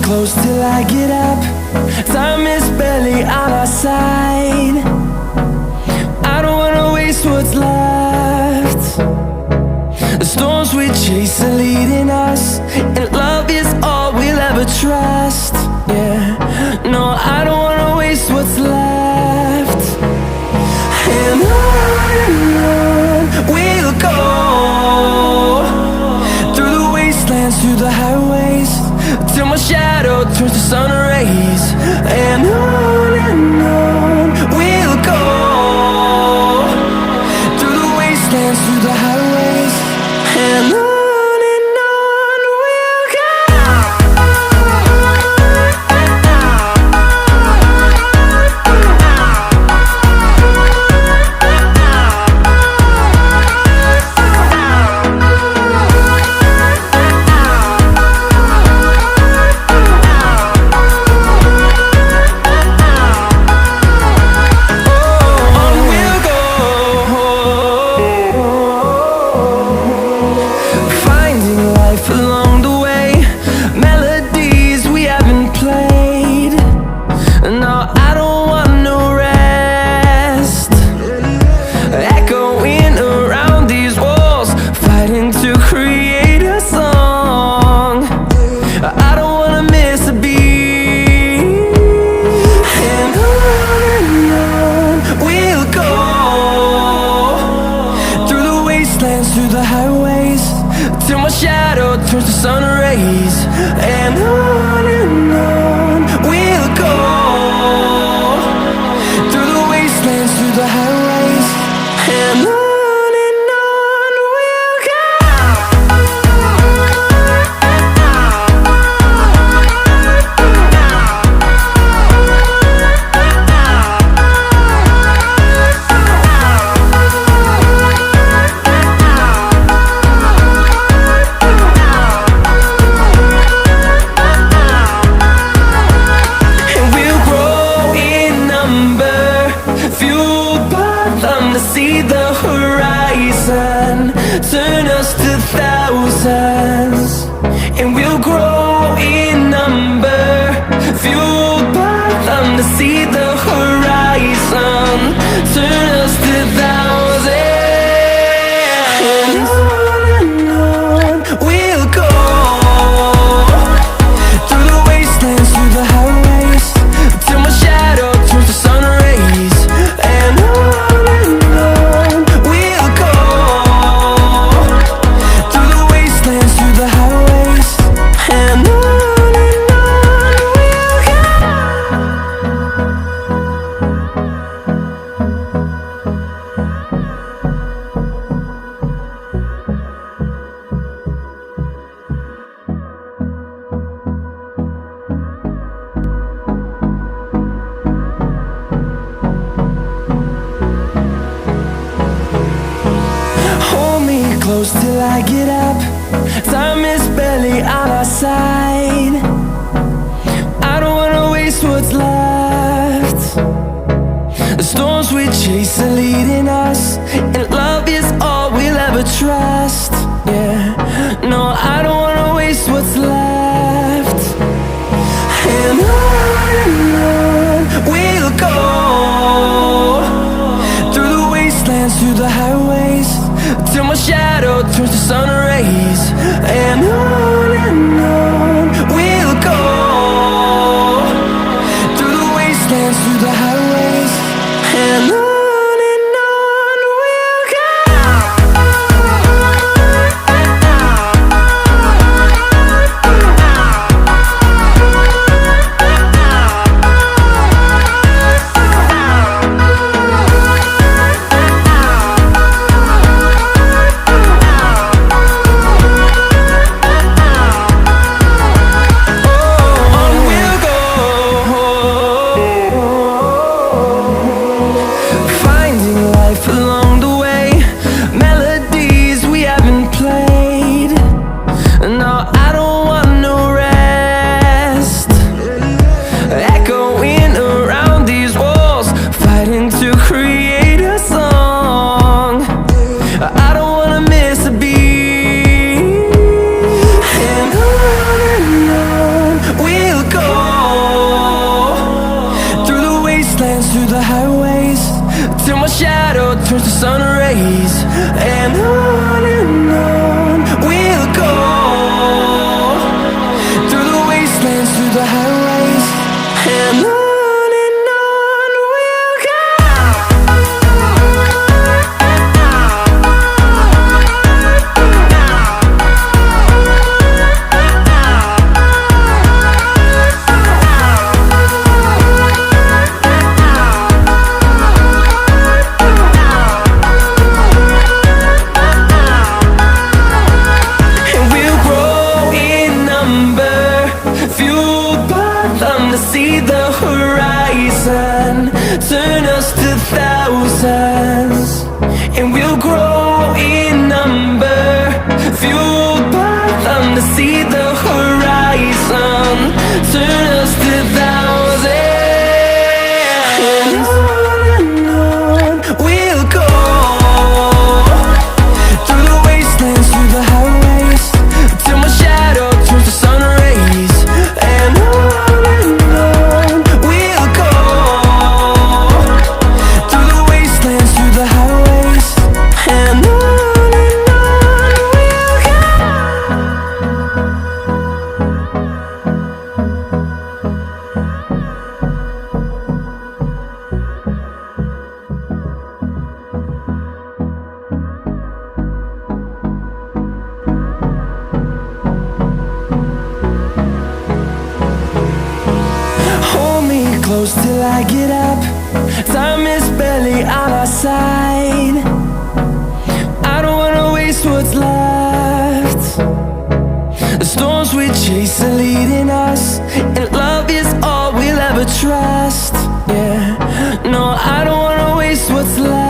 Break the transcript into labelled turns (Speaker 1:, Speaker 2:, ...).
Speaker 1: close till I get up. Time is barely on our side. I don't wanna waste what's left. The storms we chase are leading us, and love is all we'll ever trust. Yeah, no, I don't wanna waste what's left. And on we'll go, through the wastelands, through the highways, till my shadow turns to sun rays. And on we'll go, through the wastelands, through the highways, and on we'll go. Along the way, melodies we haven't played. No, I don't want no rest. Echoing around these walls, fighting to create a song. I don't wanna miss a beat. And on we'll go, through the wastelands, through the highways, till my shadow turns to sun rays. And on we'll go, through the wastelands, through the highways, and on we'll go. See the horizon, turn us to thousands, and we'll grow in number, fueled by them. To see the horizon, turn us to thousands, and on we'll go, through the wastelands, through the highways, till my shadow turns to sun rays. And close till I get up. Time is barely on our side. I don't wanna waste what's left. The storms we chase are leading us, and love is all we'll ever trust. Yeah, no, I don't wanna waste what's left. And on we'll go, through the wastelands, through the highways, till my shadow turns to sun rays. And on we'll go, through the wastelands, through the highways, and on. till my shadow turns to sun rays. And on we'll go, through the wastelands, through the highways. And on we'll go. See the horizon, turn us to thousands, and we'll grow in number, fueled by them to see the horizon, turn us to thousands. And on we'll go, through the wastelands, through the highways, till my shadow turns to sun rays. And close till I get up. Time is barely on our side. I don't wanna waste what's left. The storms we chase are leading us, and love is all we'll ever trust. Yeah, no, I don't wanna waste what's left.